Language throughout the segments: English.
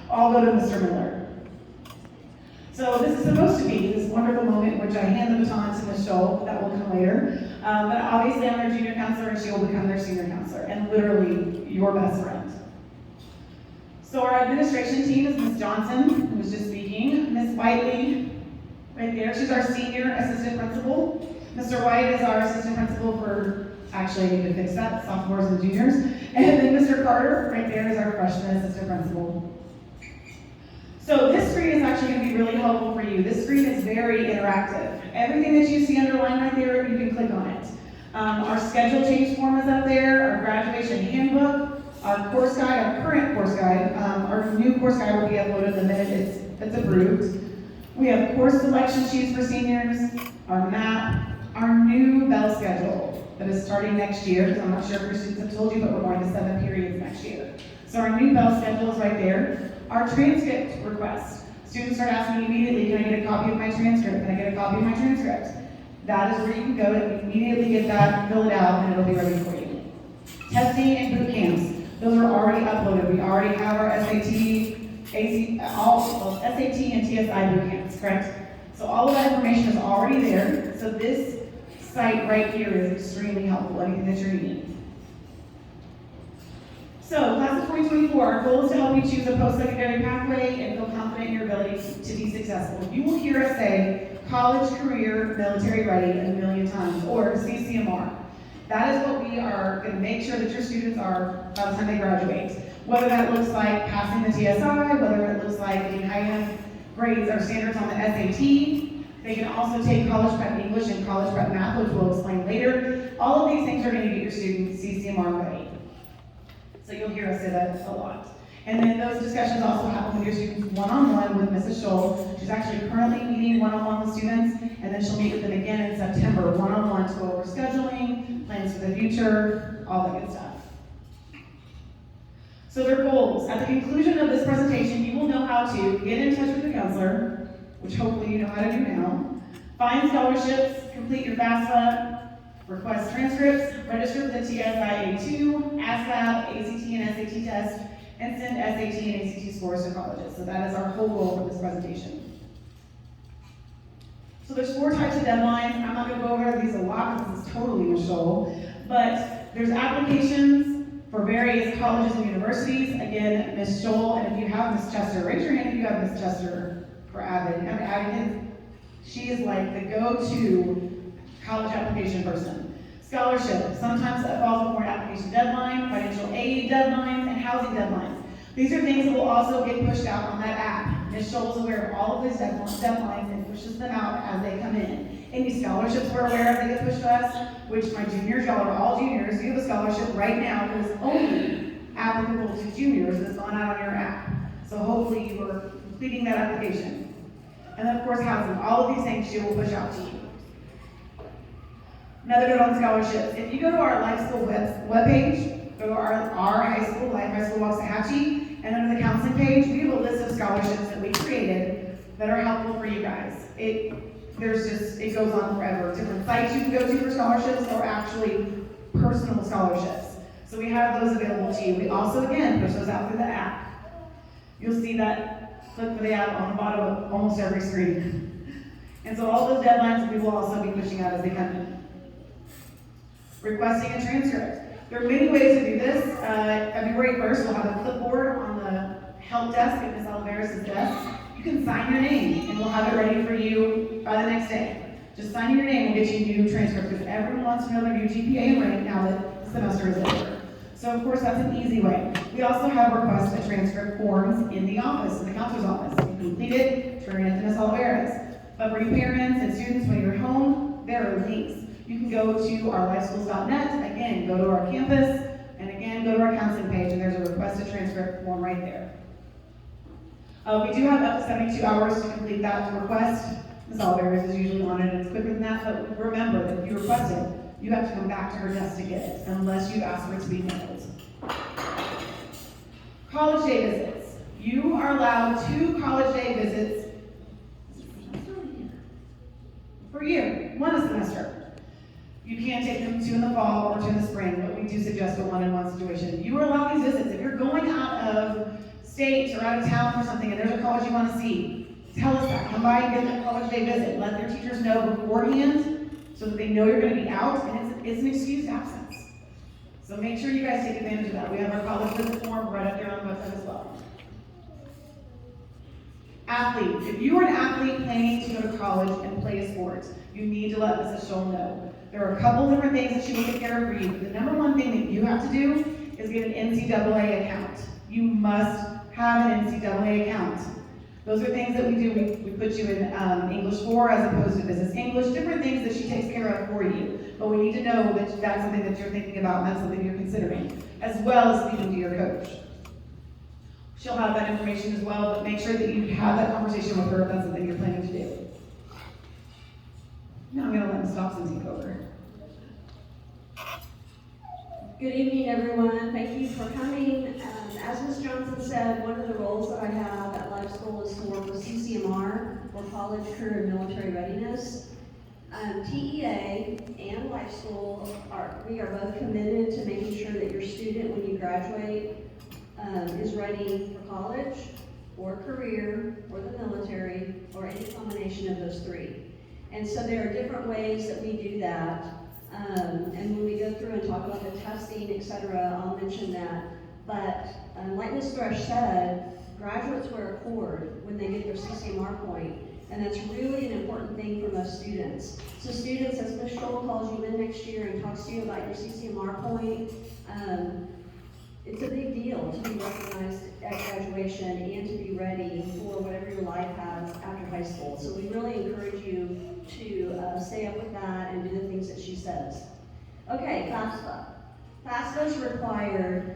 I'll go to Mr. Miller. So this is supposed to be this wonderful moment in which I hand the baton to Ms. Scholl. That will come later. But obviously I'm their junior counselor and she will become their senior counselor and literally your best friend. So our administration team is Ms. Johnson, who was just speaking, Ms. Whiteley, right there, she's our senior assistant principal. Mr. White is our assistant principal for, actually I need to fix that, sophomores and juniors. And then Mr. Carter, right there, is our freshman assistant principal. So this screen is actually going to be really helpful for you. This screen is very interactive. Everything that you see underlined right there, you can click on it. Our schedule change form is up there, our graduation handbook, our course guide, our current course guide. Our new course guide will be uploaded the minute it's approved. We have course selection sheets for seniors, our map, our new bell schedule that is starting next year, because I'm not sure if your students have told you, but we're going to 7 periods next year. So our new bell schedule is right there. Our transcript request. Students start asking immediately, can I get a copy of my transcript? Can I get a copy of my transcript? That is where you can go and immediately get that, fill it out, and it'll be ready for you. Testing and boot camps. Those are already uploaded. We already have our SAT, SAT and TSI boot camps, correct? So all of that information is already there. So this site right here is extremely helpful, anything that you're needing. So, class of 2024, our goal is to help you choose a post-secondary pathway and feel confident in your ability to be successful. You will hear us say college, career, military ready a million times, or CCMR. That is what we are going to make sure that your students are by the time they graduate. Whether that looks like passing the TSI, whether it looks like getting high enough grades or standards on the SAT. They can also take college prep English and college prep math, which we'll explain later. All of these things are going to get your students CCMR ready. So you'll hear us say that a lot. And then those discussions also happen with your students one-on-one with Mrs. Scholl. She's actually currently meeting one-on-one with students, and then she'll meet with them again in September, one-on-one to go over scheduling, plans for the future, all that good stuff. So their goals. At the conclusion of this presentation, you will know how to get in touch with your counselor, which hopefully you know how to do now, find scholarships, complete your FAFSA, request transcripts, register for the TSIA2, ASVAB, ACT and SAT test, and send SAT and ACT scores to colleges. So that is our whole goal for this presentation. So there's 4 types of deadlines. I'm not going to go over these a lot because this is totally Ms. Scholl, but there's applications for various colleges and universities. Again, Ms. Scholl, and if you have Ms. Chester, raise your hand if you have Ms. Chester for Avid. She is like the go-to college application person. Scholarship, sometimes that falls before an application deadline, financial aid deadlines, and housing deadlines. These are things that will also get pushed out on that app. Ms. Scholl is aware of all of these deadlines and pushes them out as they come in. Any scholarships we're aware of that get pushed to us, which my juniors, y'all are all juniors, you have a scholarship right now that is only applicable to juniors that's gone out on your app. So hopefully you are completing that application. And then of course housing, all of these things she will push out to you. Another note on scholarships. If you go to our Life School webpage, go to our high school, Life High School Waxahachie, and under the counseling page, we have a list of scholarships that we created that are helpful for you guys. It goes on forever. Different sites you can go to for scholarships or actually personal scholarships. So we have those available to you. We also, again, push those out through the app. You'll see that click for the app on the bottom of almost every screen. And so all those deadlines we will also be pushing out as they come in. Requesting a transcript. There are many ways to do this. February 1st, we'll have a clipboard on the help desk at Ms. Oliveris' desk. You can sign your name, and we'll have it ready for you by the next day. Just sign your name will get you new transcripts, because everyone wants to know their new GPA and rank now that the semester is over. So, of course, that's an easy way. We also have request a transcript forms in the office, in the counselor's office. You complete it, turn it in to Ms. Oliveris. But for you parents and students, when you're home, there are links. You can go to our lifeschools.net, again, go to our campus, and again, go to our counseling page, and there's a request a transcript form right there. We do have up to 72 hours to complete that request. Ms. Oliveris is usually on it, and it's quicker than that, but remember that if you request it, you have to come back to her desk to get it, unless you ask for it to be mailed. College day visits. You are allowed 2 college day visits per year, 1 a semester. You can take them 2 in the fall or 2 in the spring, but we do suggest a 1-and-1 situation. You are allowed these visits. If you're going out of state or out of town for something and there's a college you want to see, tell us that. Come by and get the college day visit. Let their teachers know beforehand so that they know you're going to be out, and it's an excused absence. So make sure you guys take advantage of that. We have our college visit form right up there on the website as well. Athletes. If you are an athlete planning to go to college and play a sport, you need to let Mrs. Scholl know. There are a couple different things that she will take care of for you. But the number one thing that you have to do is get an NCAA account. You must have an NCAA account. Those are things that we do. We put you in English 4 as opposed to business English, different things that she takes care of for you. But we need to know that that's something that you're thinking about and that's something you're considering, as well as speaking to your coach. She'll have that information as well, but make sure that you have that conversation with her if that's something you're planning to do. Now I'm going to let Ms. Dobson take over. Good evening, everyone. Thank you for coming. As Ms. Johnson said, one of the roles that I have at Life School is to work with CCMR, or College, Career, and Military Readiness. TEA and Life School, we are both committed to making sure that your student, when you graduate, is ready for college, or career, or the military, or any combination of those three. And so there are different ways that we do that. And when we go through and talk about the testing, etc., I'll mention that. But like Ms. Thresh said, graduates wear a cord when they get their CCMR point, and that's really an important thing for most students. So students, as Ms. Scholl calls you in next year and talks to you about your CCMR point, it's a big deal to be recognized at graduation and to be ready for whatever your life has after high school. So we really encourage you to stay up with that and do the things that she says. Okay, FAFSA. FAFSA is required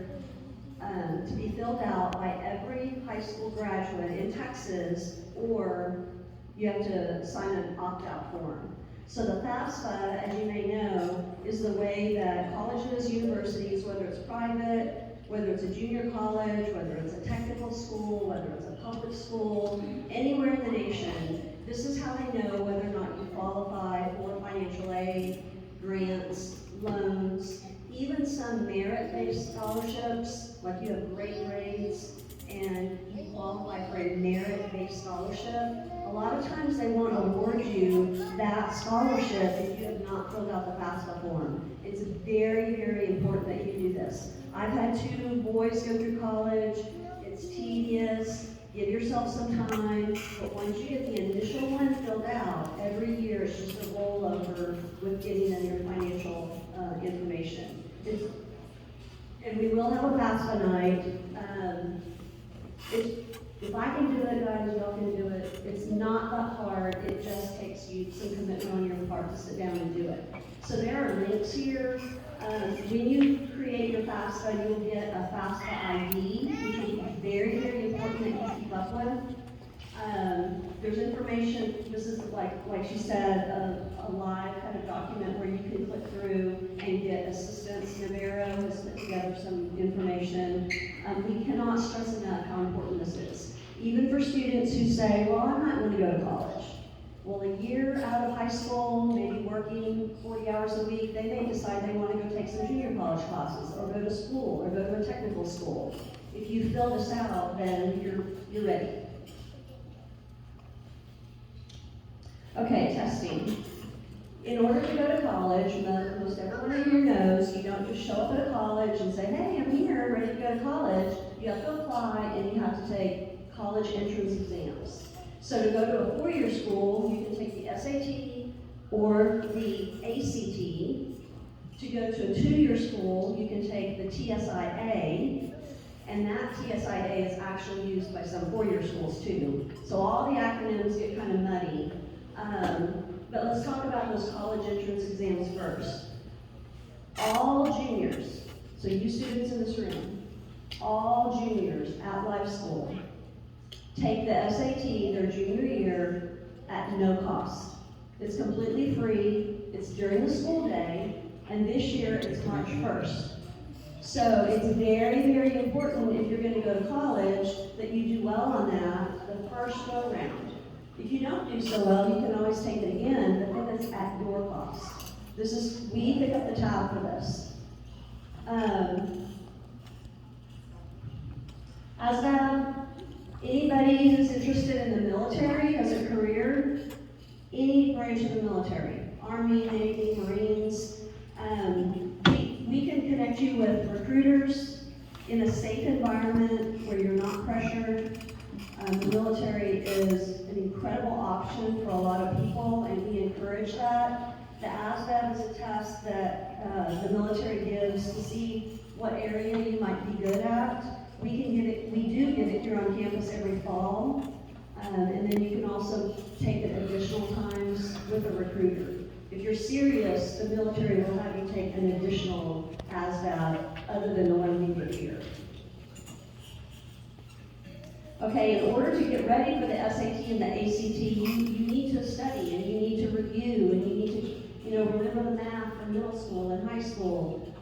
to be filled out by every high school graduate in Texas, or you have to sign an opt-out form. So the FAFSA, as you may know, is the way that colleges, universities, whether it's private, whether it's a junior college, whether it's a technical school, whether it's a public school, anywhere in the nation, this is how they know whether or not you qualify for financial aid, grants, loans, even some merit-based scholarships, like you have great grades and you qualify for a merit-based scholarship. A lot of times they won't award you that scholarship if you have not filled out the FAFSA form. It's very, very important that you do this. I've had 2 boys go through college. It's tedious. Give yourself some time, but once you get the initial one filled out, every year it's just a rollover with getting in your financial information. And we will have a FAFSA night. If I can do it, guys, y'all can do it. It's not that hard. It just takes you some commitment on your part to sit down and do it. So there are links here. When you create your FAFSA, you'll get a FAFSA ID, which will be very, very important that you keep up with. There's information, this is like she said, a live kind of document where you can click through and get assistance. Navarro has put together some information. We cannot stress enough how important this is. Even for students who say, well, I'm not going to go to college. Well, a year out of high school, maybe working 40 hours a week, they may decide they want to go take some junior college classes, or go to school, or go to a technical school. If you fill this out, then you're ready. Okay, testing. In order to go to college, most everyone in here knows you don't just show up at a college and say, hey, I'm here, ready to go to college. You have to apply and you have to take college entrance exams. So to go to a 4-year school, you can take the SAT or the ACT. To go to a 2-year school, you can take the TSIA, and that TSIA is actually used by some 4-year schools too. So all the acronyms get kind of muddy. But let's talk about those college entrance exams first. All juniors, so you students in this room, all juniors at Life School take the SAT their junior year at no cost. It's completely free, it's during the school day, and this year it's March 1st. So it's very, very important if you're going to go to college that you do well on that the first go round. If you don't do so well, you can always take it again, but then it's at your cost. We pick up the tab for this. ASVAB, anybody who's interested in the military as a career, any branch of the military, Army, Navy, Marines, we can connect you with recruiters in a safe environment where you're not pressured. The military is an incredible option for a lot of people, and we encourage that. The ASVAB is a test that the military gives to see what area you might be good at. We do give it here on campus every fall, and then you can also take it additional times with a recruiter. If you're serious, the military will have you take an additional ASVAB other than the one you get here. Okay, in order to get ready for the SAT and the ACT, you need to study and you need to review and you need to, remember the math from middle school and high school.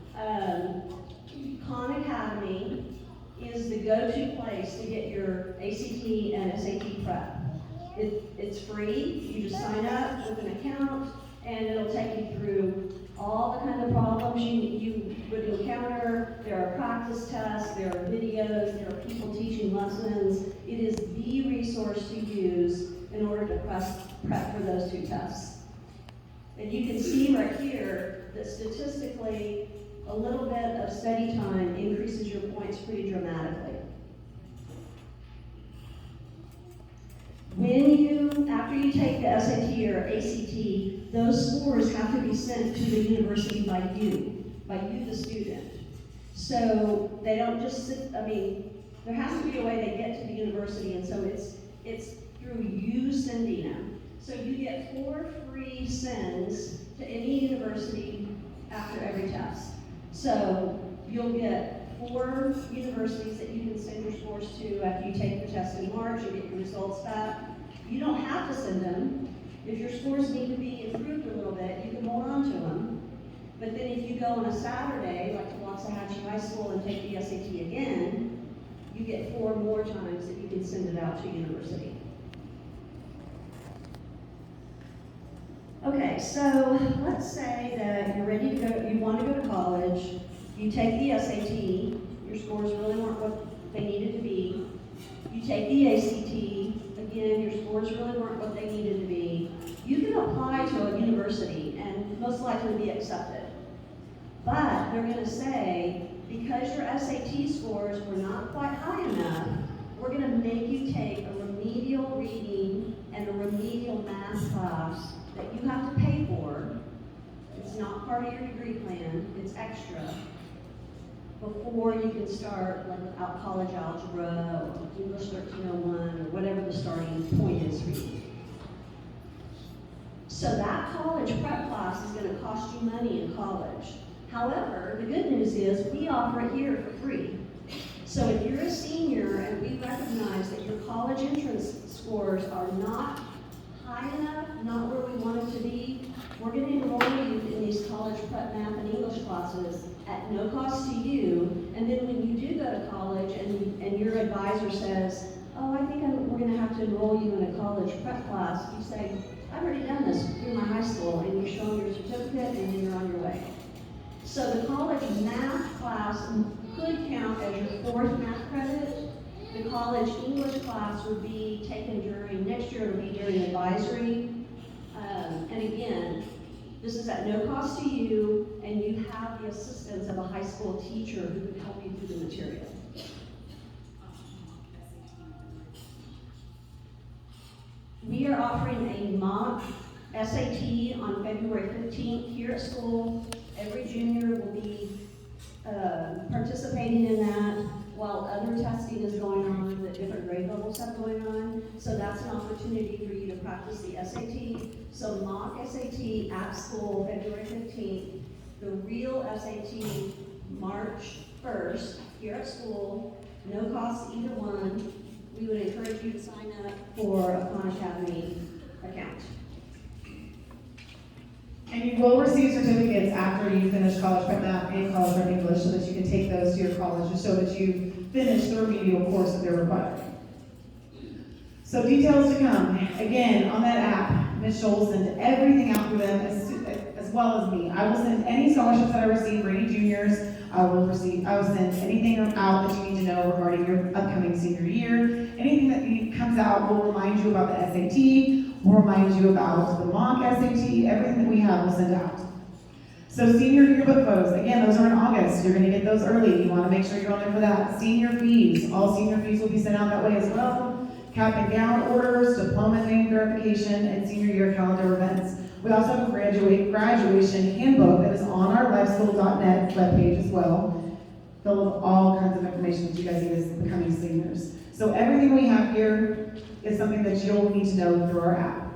Khan Academy is the go-to place to get your ACT and SAT prep. It's free. You just sign up with an account and it'll take you through all the kind of problems you would encounter. There are practice tests, there are videos, there are people teaching lessons. It is the resource to use in order to prep for those two tests. And you can see right here that statistically, a little bit of study time increases your points pretty dramatically. After you take the SAT or ACT, those scores have to be sent to the university by you the student. So they don't just sit, there has to be a way they get to the university, and so it's through you sending them. So you get 4 free sends to any university after every test. So you'll get 4 universities that you can send your scores to after you take the test in March and get your results back. You don't have to send them. If your scores need to be improved a little bit, you can hold on to them. But then if you go on a Saturday, like to Waxahachie High School, and take the SAT again, you get 4 more times that you can send it out to university. Okay, so let's say that you're ready to go, you want to go to college, you take the SAT, your scores really weren't what they needed to be. You take the ACT, again, your scores really weren't what they needed to be. You can apply to a university and most likely be accepted. But they're going to say, because your SAT scores were not quite high enough, we're going to make you take a remedial reading and a remedial math class that you have to pay for. It's not part of your degree plan, it's extra, before you can start without college algebra or English 1301 or whatever the starting point is for you. So that college prep class is going to cost you money in college. However, the good news is we offer it here for free. So if you're a senior and we recognize that your college entrance scores are not high enough, not where we want them to be, we're going to enroll you in these college prep math and English classes at no cost to you. And then when you do go to college and your advisor says, oh, I think we're going to have to enroll you in a college prep class, you say, I've already done this through my high school, and you show them your certificate, and then you're on your way. So the college math class could count as your 4th math credit. The college English class would be taken during, next year it would be during advisory. And again, this is at no cost to you, and you have the assistance of a high school teacher who can help you through the material. We are offering a mock SAT on February 15th here at school. Every junior will be participating in that while other testing is going on that different grade levels have going on. So that's an opportunity for you to practice the SAT. So mock SAT at school, February 15th. The real SAT, March 1st, here at school. No cost to either one. We would encourage you to sign up for a Khan Academy account. And you will receive certificates after you finish college prep math and college prep English, so that you can take those to your college to show that you finished the remedial course that they're requiring. So details to come. Again, on that app, Ms. Scholl will send everything out for them as well as me. I will send any scholarships that I receive for any juniors. I will send anything out that you need to know regarding your upcoming senior year. Anything that comes out will remind you about the SAT, will remind you about the mock SAT, everything that we have will send out. So senior yearbook photos, again, those are in August. You're gonna get those early. You wanna make sure you're on there for that. Senior fees, all senior fees will be sent out that way as well. Cap and gown orders, diploma name verification, and senior year calendar events. We also have a graduation handbook that is on our lifeschool.net webpage as well, filled with all kinds of information that you guys need as becoming seniors. So everything we have here is something that you'll need to know through our app.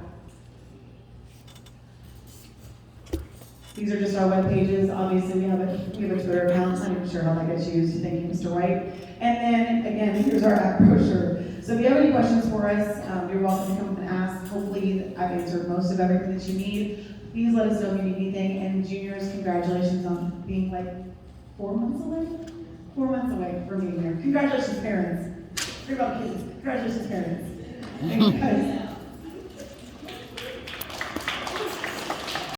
These are just our web pages. Obviously, we have a Twitter account. I'm not sure how that gets used. Thank you, Mr. White. And then, again, here's our app brochure. So if you have any questions for us, you're welcome to come and ask. Hopefully, I've answered most of everything that you need. Please let us know if you need anything. And juniors, congratulations on being like 4 months away? 4 months away from being here. Congratulations, parents. Forget about kids. Congratulations, parents. Because